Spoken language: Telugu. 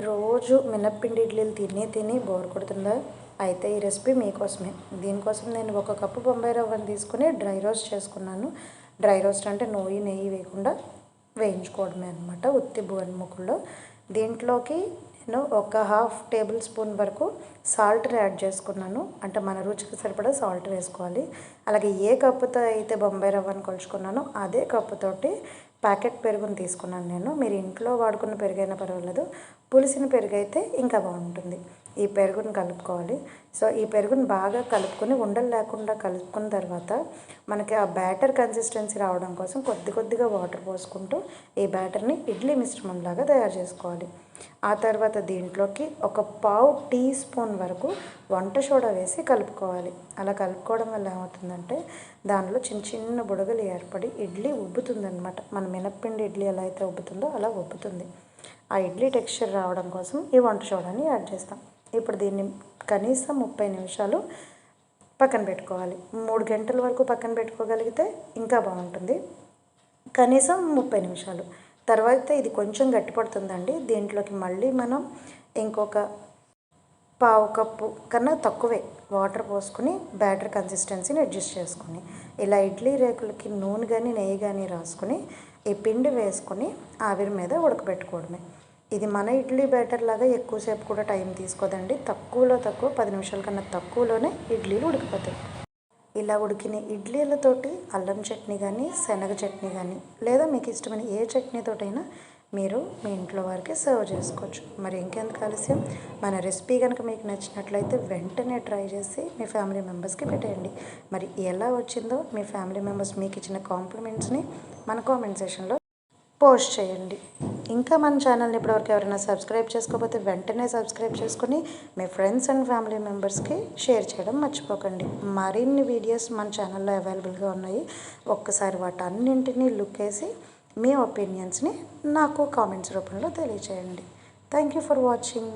రోజు మినప్పిండి ఇడ్లీలు తిని బోర్ కొడుతుందా? అయితే ఈ రెసిపీ మీకోసమే. దీనికోసం నేను 1 కప్పు బొంబాయి రవ్వను తీసుకొని డ్రై రోస్ట్ చేసుకున్నాను. డ్రై రోస్ట్ అంటే నెయ్యి వేయకుండా వేయించుకోవడమే అనమాట, ఉత్తి బొన్ముకుల్లో. దీంట్లోకి నేను ఒక హాఫ్ టేబుల్ స్పూన్ వరకు సాల్ట్ని యాడ్ చేసుకున్నాను. అంటే మన రుచికి సరిపడా సాల్ట్ వేసుకోవాలి. అలాగే ఏ కప్పుతో అయితే బొంబాయి రవ్వను కొలుచుకున్నానో అదే కప్పుతోటి ప్యాకెట్ పెరుగుని తీసుకున్నాను నేను. మీరు ఇంట్లో వాడుకున్న పెరుగైనా పర్వాలేదు, పులిసిన పెరుగు అయితే ఇంకా బాగుంటుంది. ఈ పెరుగుని కలుపుకోవాలి. సో ఈ పెరుగుని బాగా కలుపుకొని ఉండలు లేకుండా కలుపుకున్న తర్వాత మనకి ఆ బ్యాటర్ కన్సిస్టెన్సీ రావడం కోసం కొద్దిగా వాటర్ పోసుకుంటూ ఈ బ్యాటర్ని ఇడ్లీ మిశ్రమంలాగా తయారు చేసుకోవాలి. ఆ తర్వాత దీంట్లోకి ఒక పావు టీ స్పూన్ వరకు వంట సోడా వేసి కలుపుకోవాలి. అలా కలుపుకోవడం వల్ల ఏమవుతుందంటే దానిలో చిన్న బుడగలు ఏర్పడి ఇడ్లీ ఉబ్బుతుందనమాట. మన మినప్పిండి ఇడ్లీ ఎలా అయితే ఉబ్బుతుందో అలా ఉబ్బుతుంది. ఆ ఇడ్లీ టెక్స్చర్ రావడం కోసం ఈ వంట సోడాని యాడ్ చేస్తాం. ఇప్పుడు దీన్ని కనీసం 30 నిమిషాలు పక్కన పెట్టుకోవాలి. 3 గంటల వరకు పక్కన పెట్టుకోగలిగితే ఇంకా బాగుంటుంది. కనీసం 30 నిమిషాలు తర్వాత ఇది కొంచెం గట్టిపడుతుందండి. దీంట్లోకి మళ్ళీ మనం ఇంకొక పావు కప్పు కన్నా తక్కువే వాటర్ పోసుకొని బ్యాటర్ కన్సిస్టెన్సీని అడ్జస్ట్ చేసుకొని ఇలా ఇడ్లీ రేకులకి నూనె కానీ నెయ్యి కానీ రాసుకొని ఈ పిండి వేసుకొని ఆవిరి మీద ఉడకబెట్టుకోవడమే. ఇది మన ఇడ్లీ బ్యాటర్ లాగా ఎక్కువసేపు కూడా టైం తీసుకోదండి. తక్కువ 10 నిమిషాల కన్నా తక్కువలోనే ఇడ్లీలు ఉడికిపోతాయి. ఇలా ఉడికిన ఇడ్లీలతోటి అల్లం చట్నీ కానీ శనగ చట్నీ కానీ లేదా మీకు ఇష్టమైన ఏ చట్నీతోటైనా మీరు మీ ఇంట్లో వారికి సర్వ్ చేసుకోవచ్చు. మరి ఇంకెందుకు ఆలస్యం, మన రెసిపీ కనుక మీకు నచ్చినట్లయితే వెంటనే ట్రై చేసి మీ ఫ్యామిలీ మెంబర్స్కి పెట్టేయండి. మరి ఎలా వచ్చిందో మీ ఫ్యామిలీ మెంబర్స్ మీకు ఇచ్చిన కాంప్లిమెంట్స్ని మన కామెంట్ సెషన్లో పోస్ట్ చేయండి. ఇంకా మన ఛానల్ని ఇప్పటివరకు ఎవరైనా సబ్స్క్రైబ్ చేసుకోకపోతే వెంటనే సబ్స్క్రైబ్ చేసుకొని మీ ఫ్రెండ్స్ అండ్ ఫ్యామిలీ మెంబర్స్కి షేర్ చేయడం మర్చిపోకండి. మరిన్ని వీడియోస్ మన ఛానల్లో అవైలబుల్గా ఉన్నాయి. ఒక్కసారి వాటన్నింటినీ లుక్ వేసి మీ ఒపీనియన్స్ని నాకు కామెంట్స్ రూపంలో తెలియచేయండి. Thank you for watching.